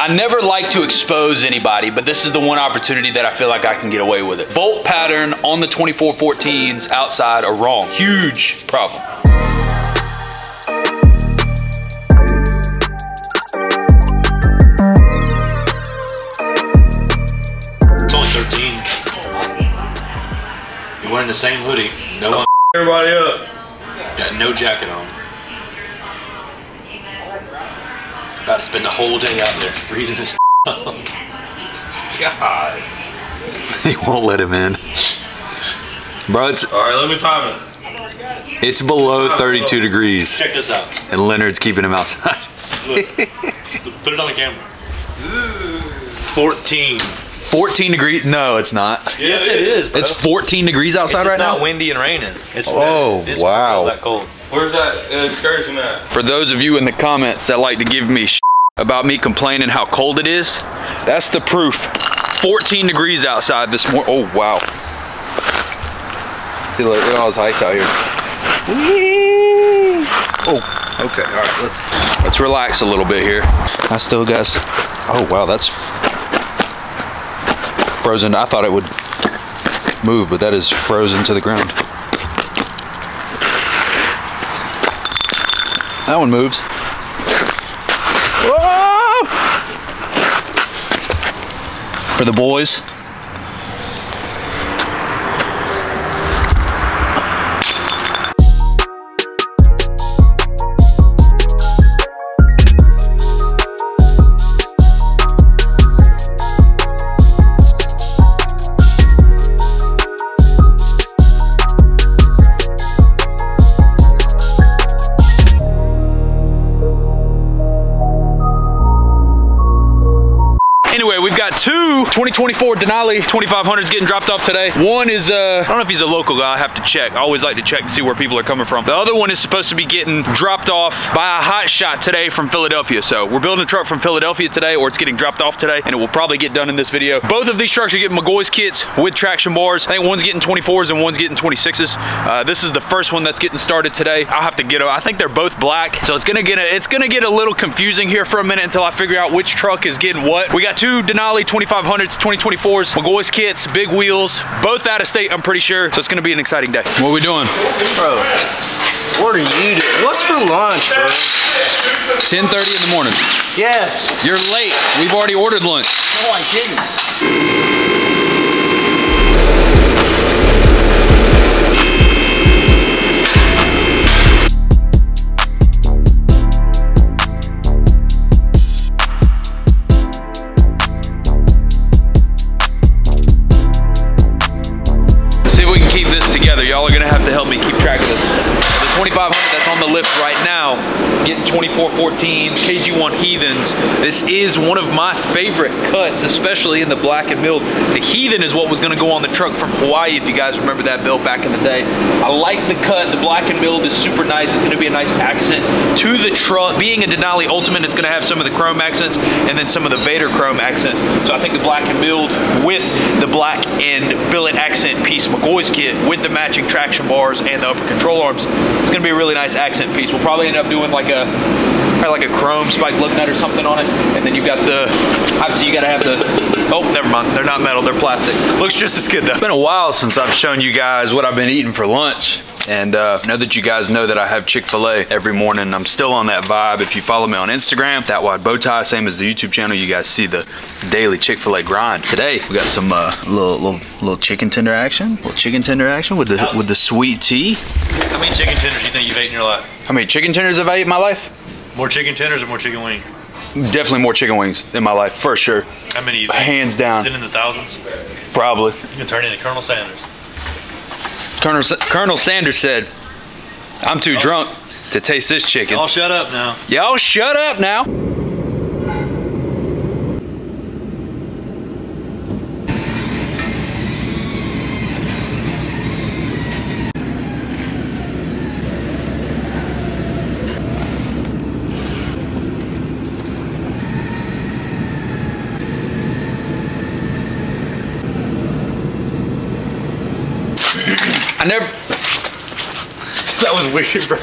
I never like to expose anybody, but this is the one opportunity that I feel like I can get away with it. Bolt pattern on the 2414s outside are wrong. Huge problem. It's only 13. You're wearing the same hoodie. No one. Everybody up. Got no jacket on. About to spend the whole day out there freezing as hell. God. They won't let him in. Bro, it's... Alright, let me time it. It's below 32 degrees. Check this out. And Leonard's keeping him outside. Look. Put it on the camera. 14. 14 degrees? No, it's not. Yes, it is, bro. It's 14 degrees outside right now? It's not windy and raining. It's wow. that cold. Where's that excursion at? For those of you in the comments that like to give me about me complaining how cold it is, that's the proof. 14 degrees outside this morning. Oh, wow. See, look at all this ice out here. Whee! Oh, okay, all right, let's relax a little bit here. I still got, oh wow, that's frozen. I thought it would move, but that is frozen to the ground. That one moved. Whoa! For the boys. Anyway, we've got two 2024 Denali 2500s getting dropped off today. One is, I don't know if he's a local guy, I have to check. I always like to check to see where people are coming from. The other one is supposed to be getting dropped off by a hot shot today from Philadelphia. So we're building a truck from Philadelphia today, or it's getting dropped off today, and it will probably get done in this video. Both of these trucks are getting Mcgaughys kits with traction bars. I think one's getting 24s and one's getting 26s. This is the first one that's getting started today. I'll have to get, I think they're both black. So it's gonna get a little confusing here for a minute until I figure out which truck is getting what. We got two Denali 2500s, 2024s, Mcgaughys kits, big wheels, both out of state, I'm pretty sure. So it's gonna be an exciting day. What are we doing? Bro, what are you doing? What's for lunch, bro? 10:30 in the morning. Yes. You're late. We've already ordered lunch. No, I didn't. Y'all are gonna have to help me keep track of this. The 2500 that's on the lift right now, getting 2414 KG1 Heathens. This is one of my favorite cuts, especially in the black and milled. The Heathen is what was gonna go on the truck from Hawaii, if you guys remember that build back in the day. I like the cut. The black and milled is super nice. It's gonna be a nice accent to the truck. Being a Denali Ultimate, it's gonna have some of the chrome accents and then some of the Vader chrome accents. So I think the black and milled with the black and billet accent piece Mcgaughys kit with the matching traction bars and the upper control arms, it's gonna be a really nice accent piece. We'll probably end up doing like a chrome spike lug nut or something on it, and then you've got the, obviously you gotta have the, oh, never mind, they're not metal, they're plastic. Looks just as good though. It's been a while since I've shown you guys what I've been eating for lunch. And I know that you guys know that I have Chick-fil-A every morning. I'm still on that vibe. If you follow me on Instagram, Thatwide.bowtie, same as the YouTube channel, you guys see the daily Chick-fil-A grind. Today, we got some little chicken tender action. Little chicken tender action with the sweet tea. How many chicken tenders do you think you've ate in your life? How many chicken tenders have I eaten in my life? More chicken tenders or more chicken wings? Definitely more chicken wings in my life, for sure. How many you think? Hands down. Is it in the thousands? Probably. You can turn into Colonel Sanders. Colonel Sanders said, I'm too drunk to taste this chicken. Y'all shut up now. Y'all shut up now. I never... That was weird, bro.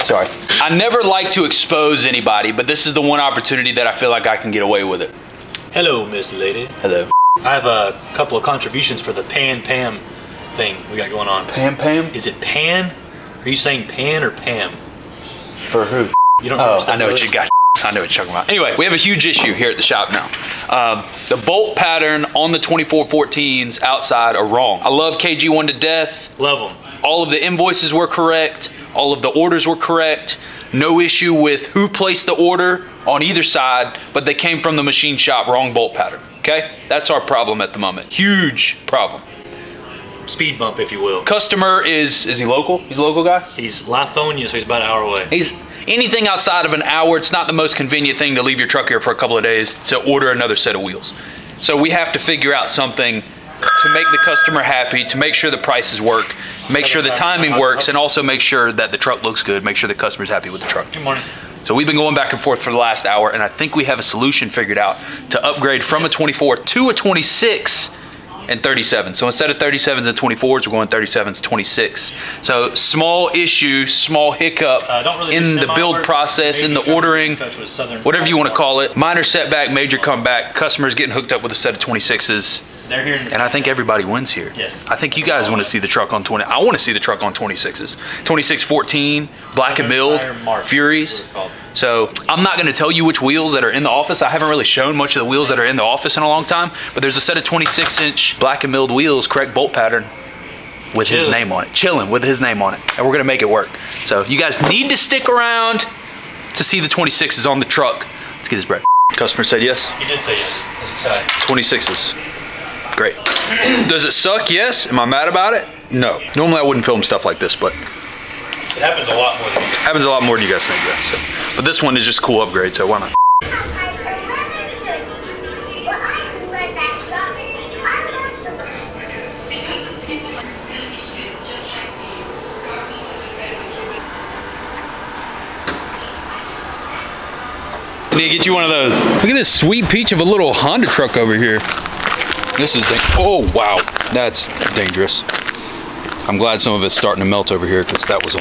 Sorry. I never like to expose anybody, but this is the one opportunity that I feel like I can get away with it. Hello, Miss Lady. Hello. I have a couple of contributions for the Pan Pam thing we got going on. Pam Pam? Is it Pan? Are you saying Pan or Pam? For who? You don't Oh, I know what you got. I know what you're talking about. Anyway, we have a huge issue here at the shop now. The bolt pattern on the 2414s outside are wrong. I love KG1 to death. Love them. All of the invoices were correct. All of the orders were correct. No issue with who placed the order on either side, but they came from the machine shop, wrong bolt pattern, okay? That's our problem at the moment. Huge problem. Speed bump, if you will. Customer is he local? He's a local guy? He's Lithonia, so he's about an hour away. He's anything outside of an hour, it's not the most convenient thing to leave your truck here for a couple of days to order another set of wheels. So we have to figure out something to make the customer happy, to make sure the prices work, make sure the timing works, and also make sure that the truck looks good, make sure the customer's happy with the truck. Good morning. So we've been going back and forth for the last hour, and I think we have a solution figured out to upgrade from a 24 to a 26 and 37. So instead of 37s and 24s, we're going 37s, 26. So small issue, small hiccup in the build process, in the ordering, whatever you want to call it. Minor setback, major comeback. Customers getting hooked up with a set of 26s. They're here. And I think everybody wins here. Yes. I think you guys want to see the truck on 20. I want to see the truck on 26s. 2614, black and milled, Furies. So I'm not going to tell you which wheels that are in the office. I haven't really shown much of the wheels that are in the office in a long time, but there's a set of 26-inch black and milled wheels, correct bolt pattern, with his name on it. Chilling with his name on it. And we're going to make it work. So you guys need to stick around to see the 26s on the truck. Let's get this bread. Customer said yes? He did say yes. That's exciting. 26s. Great. Does it suck? Yes. Am I mad about it? No. Normally I wouldn't film stuff like this, but it happens a lot more than you think. Happens a lot more than you guys think, yeah. So. But this one is just a cool upgrade, so why not? I need to get you one of those. Look at this sweet peach of a little Honda truck over here. This is oh wow, that's dangerous. I'm glad some of it's starting to melt over here because that was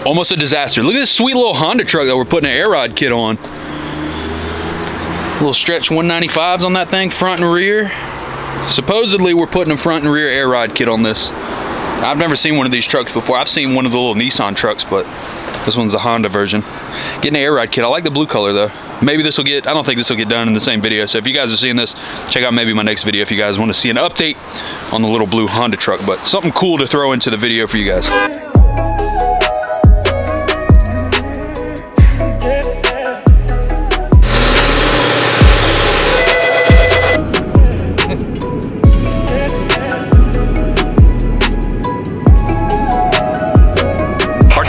almost a disaster. Look at this sweet little Honda truck that we're putting an air rod kit on. Little stretch 195s on that thing, front and rear. Supposedly we're putting a front and rear air rod kit on this. I've never seen one of these trucks before. I've seen one of the little Nissan trucks, but this one's a Honda version. Getting an air rod kit. I like the blue color though. Maybe this will get, I don't think this will get done in the same video. So if you guys are seeing this, check out maybe my next video if you guys want to see an update on the little blue Honda truck. But something cool to throw into the video for you guys.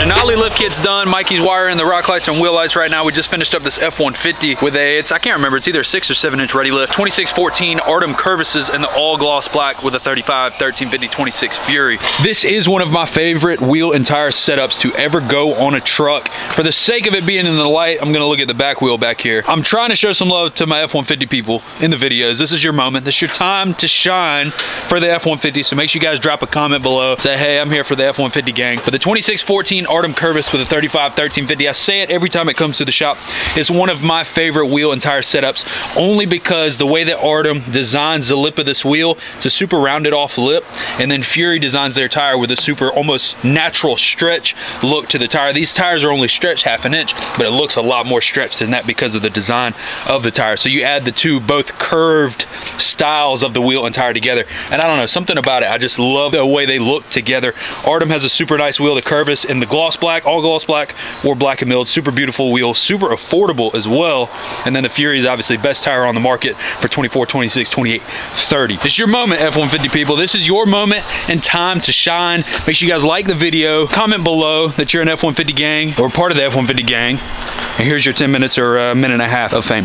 Denali lift kit's done. Mikey's wiring the rock lights and wheel lights right now. We just finished up this F-150 with I can't remember, it's either a 6 or 7 inch ready lift. 2614 Artem Curvises in the all gloss black with a 35 1350 26 Fury. This is one of my favorite wheel and tire setups to ever go on a truck. For the sake of it being in the light, I'm gonna look at the back wheel back here. I'm trying to show some love to my F-150 people in the videos. This is your moment. This is your time to shine for the F-150. So make sure you guys drop a comment below. Say, hey, I'm here for the F-150 gang. But the 2614 Artem Curvis with a 35 1350, I say it every time it comes to the shop, it's one of my favorite wheel and tire setups, only because the way that Artem designs the lip of this wheel, it's a super rounded off lip, and then Fury designs their tire with a super almost natural stretch look to the tire. These tires are only stretched half an inch, but it looks a lot more stretched than that because of the design of the tire. So you add the two both curved styles of the wheel and tire together, and I don't know, something about it, I just love the way they look together. Artem has a super nice wheel, the Curvis in the gloss black, all gloss black or black and milled, super beautiful wheel, super affordable as well. And then the Fury is obviously best tire on the market for 24, 26, 28, 30. It's your moment, F-150 people. This is your moment and time to shine. Make sure you guys like the video, comment below that you're an F-150 gang or part of the F-150 gang. And here's your 10 minutes or a minute and a half of fame.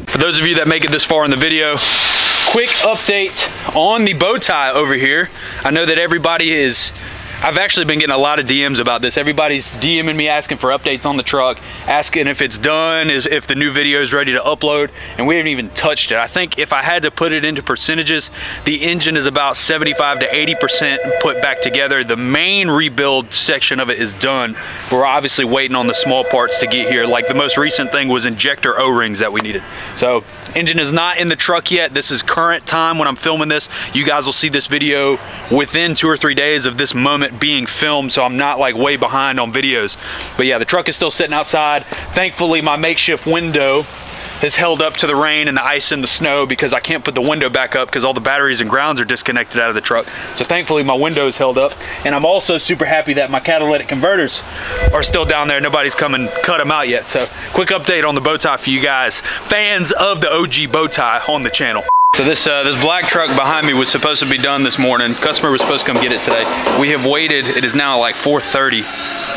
For those of you that make it this far in the video, quick update on the bow tie over here. I know that everybody is, I've actually been getting a lot of DMs about this. Everybody's DMing me asking for updates on the truck, asking if it's done, if the new video is ready to upload, and we haven't even touched it. I think if I had to put it into percentages, the engine is about 75 to 80% put back together. The main rebuild section of it is done. We're obviously waiting on the small parts to get here. Like the most recent thing was injector O-rings that we needed. So engine is not in the truck yet. This is current time when I'm filming this. You guys will see this video within 2 or 3 days of this moment being filmed, so I'm not like way behind on videos. But yeah, the truck is still sitting outside. Thankfully, my makeshift window has held up to the rain and the ice and the snow because I can't put the window back up because all the batteries and grounds are disconnected out of the truck. So thankfully my window is held up. And I'm also super happy that my catalytic converters are still down there. Nobody's come and cut them out yet. So quick update on the bow tie for you guys, fans of the OG bow tie on the channel. So this black truck behind me was supposed to be done this morning. Customer was supposed to come get it today. We have waited. It is now like 4:30.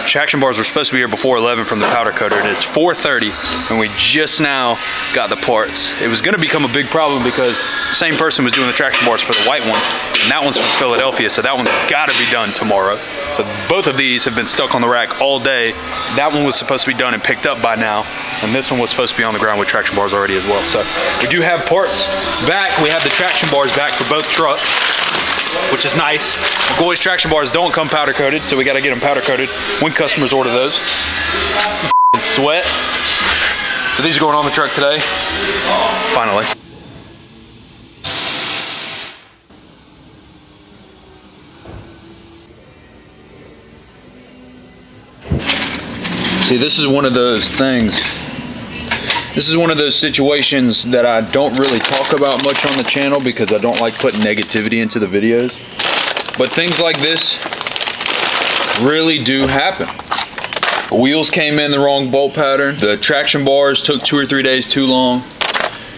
Traction bars were supposed to be here before 11 from the powder coater. It is 4:30 and we just now got the parts. It was gonna become a big problem because the same person was doing the traction bars for the white one, and that one's from Philadelphia, so that one's gotta be done tomorrow. So both of these have been stuck on the rack all day. That one was supposed to be done and picked up by now, and this one was supposed to be on the ground with traction bars already as well. So we do have parts back. We have the traction bars back for both trucks, which is nice. Mcgaughys traction bars don't come powder coated, so we got to get them powder coated when customers order those. Sweat. So these are going on the truck today. Finally. See, this is one of those things. This is one of those situations that I don't really talk about much on the channel because I don't like putting negativity into the videos. But things like this really do happen. The wheels came in the wrong bolt pattern. The traction bars took 2 or 3 days too long.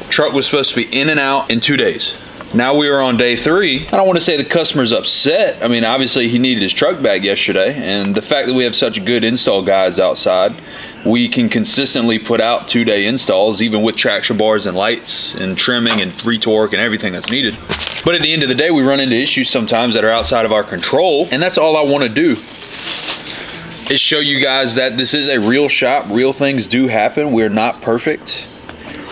Truck was supposed to be in and out in 2 days. Now we are on day 3. I don't want to say the customer's upset. I mean, obviously he needed his truck back yesterday, and the fact that we have such good install guys outside, we can consistently put out 2-day installs, even with traction bars and lights and trimming and retorque and everything that's needed. But at the end of the day, we run into issues sometimes that are outside of our control, and that's all I want to do, is show you guys that this is a real shop. Real things do happen. We're not perfect.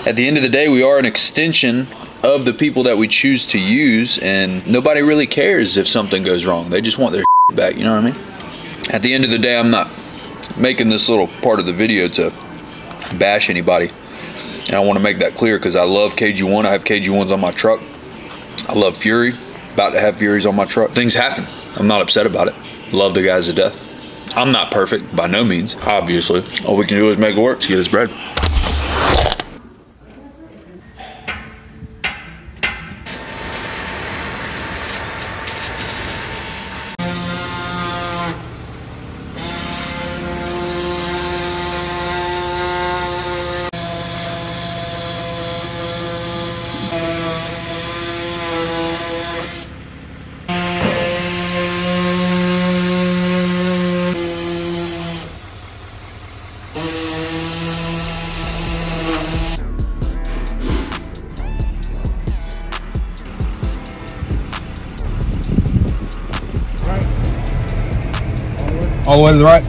At the end of the day, we are an extension of the people that we choose to use, and nobody really cares if something goes wrong. They just want their back, you know what I mean? At the end of the day, I'm not making this little part of the video to bash anybody, and I want to make that clear because I love KG1. I have KG1s on my truck. I love Fury, about to have Furies on my truck. Things happen. I'm not upset about it. Love the guys to death. I'm not perfect by no means, obviously. All we can do is make it work to get us bread. All the way to the right.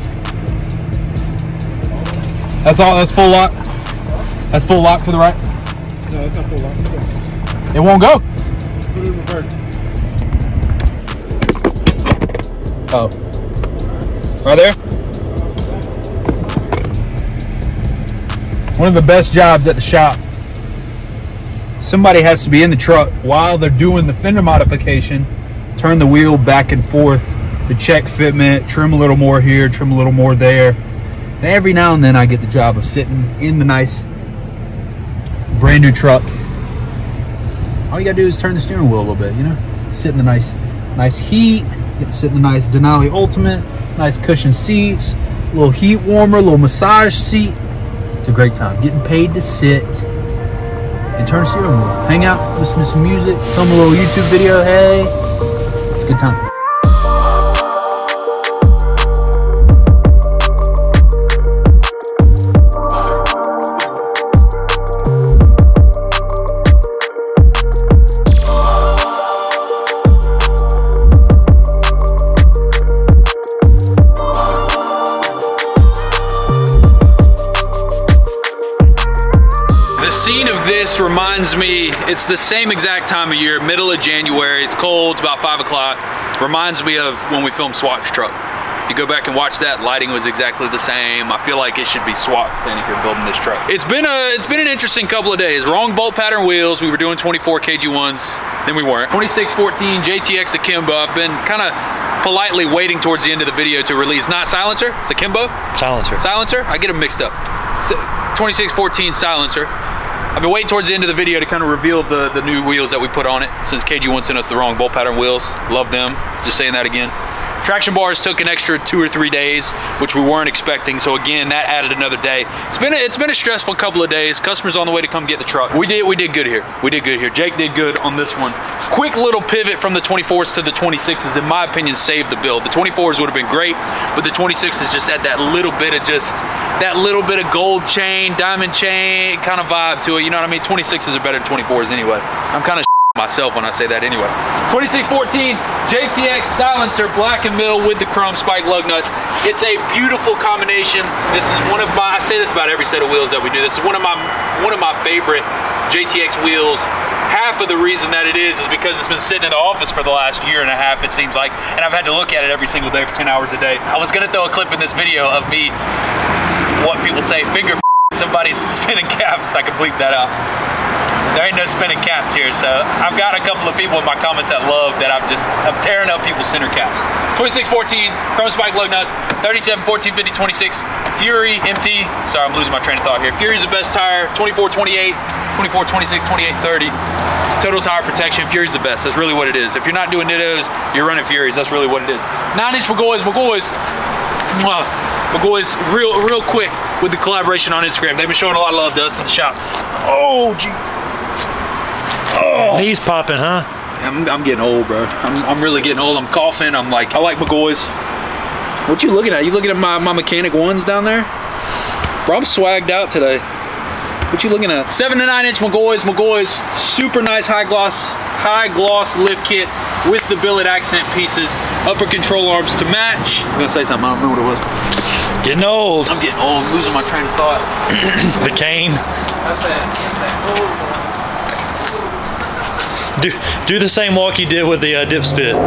That's all, that's full lock. That's full lock to the right. No, it's not full lock. It won't go. Put it in reverse. Oh. Right there. One of the best jobs at the shop. Somebody has to be in the truck while they're doing the fender modification, turn the wheel back and forth, to check fitment, trim a little more here, trim a little more there. And every now and then I get the job of sitting in the nice brand new truck. All you gotta do is turn the steering wheel a little bit, you know? Sit in the nice heat, get to sit in the nice Denali Ultimate, nice cushion seats, a little heat warmer, a little massage seat. It's a great time. Getting paid to sit and turn the steering wheel. Hang out, listen to some music, film a little YouTube video, hey. It's a good time. It's the same exact time of year, middle of January. It's cold, it's about 5 o'clock. Reminds me of when we filmed Swat's truck. If you go back and watch that, lighting was exactly the same. I feel like it should be SWAT standing here building this truck. It's been an interesting couple of days. Wrong bolt pattern wheels. We were doing 24 kg ones, then we weren't. 2614 JTX Akimbo. I've been kind of politely waiting towards the end of the video to release, not silencer, it's Akimbo? Silencer. Silencer? I get them mixed up. 2614 silencer. I've been waiting towards the end of the video to kind of reveal the new wheels that we put on it, since KG1 sent us the wrong bolt pattern wheels. Love them. Just saying that again. Traction bars took an extra 2 or 3 days, which we weren't expecting. So again, that added another day. It's been a stressful couple of days. Customers on the way to come get the truck. We did good here. We did good here. Jake did good on this one. Quick little pivot from the 24s to the 26s, in my opinion, saved the build. The 24s would have been great, but the 26s just had that little bit of gold chain, diamond chain kind of vibe to it. You know what I mean? 26s are better than 24s anyway. I'm kind of myself when I say that anyway. 2614 JTX silencer, black and mill with the chrome spike lug nuts. It's a beautiful combination. This is one of my, I say this about every set of wheels that we do. This is one of my favorite JTX wheels. Half of the reason that it is because it's been sitting in the office for the last year and a half, it seems like, and I've had to look at it every single day for 10 hours a day. I was gonna throw a clip in this video of me, what people say, finger somebody's spinning caps. I can bleep that out. There ain't no spinning caps here, so I've got a couple of people in my comments that love that I'm tearing up people's center caps. 2614s, chrome spike lug nuts, 37, 14, 50, 26, Fury, MT, sorry I'm losing my train of thought here. Fury's the best tire, 24, 28, 24, 26, 28, 30. Total tire protection, Fury's the best, that's really what it is. If you're not doing dittos, you're running Furies, that's really what it is. 9-inch Mcgaughys, Mcgaughys, real quick with the collaboration on Instagram. They've been showing a lot of love to us in the shop. Oh, geez. Oh. Knees popping, huh? I'm getting old, bro. I'm really getting old. I'm coughing. I like Mcgaughys. What you looking at? You looking at my mechanic ones down there? Bro, I'm swagged out today. What you looking at? 7 to 9-inch Mcgaughys. Super nice high gloss lift kit with the billet accent pieces. Upper control arms to match. I'm gonna say something. I don't remember what it was. Getting old. I'm getting old. I'm losing my train of thought. The cane. Do the same walk you did with the dip spit. I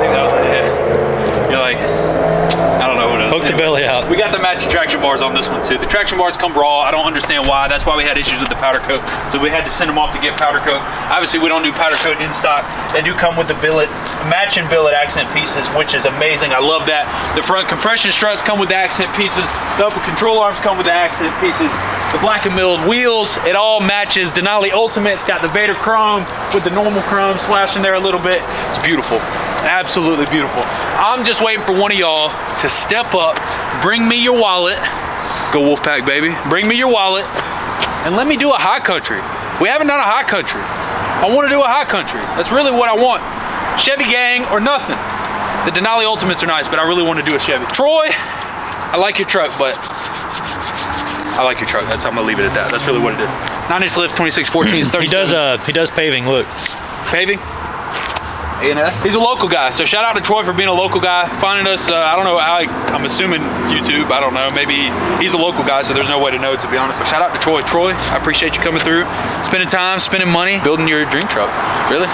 think that was the head. You're like, I don't know what it is. Poke the belly out. We got the matching traction bars on this one too. The traction bars come raw. I don't understand why. That's why we had issues with the powder coat. So we had to send them off to get powder coat. Obviously we don't do powder coat in stock. They do come with the billet, matching billet accent pieces, which is amazing. I love that. The front compression struts come with the accent pieces. The upper control arms come with the accent pieces. The black and milled wheels, it all matches. Denali Ultimate, it's got the Vader chrome with the normal chrome splashing there a little bit. It's beautiful, absolutely beautiful. I'm just waiting for one of y'all to step up, bring me your wallet. Go Wolfpack, baby. Bring me your wallet and let me do a high country. We haven't done a high country. I want to do a high country. That's really what I want. Chevy gang or nothing. The Denali Ultimates are nice, but I really want to do a Chevy. Troy, I like your truck, but I like your truck. I'm gonna leave it at that. That's really what it is. 9-inch lift, 2614s, 37. He does paving. Look, paving. A&S. He's a local guy, so shout out to Troy for being a local guy, finding us. I don't know how. I'm assuming YouTube. I don't know. Maybe he's a local guy, so there's no way to know, to be honest. But shout out to Troy. Troy, I appreciate you coming through, spending time, spending money, building your dream truck. Really.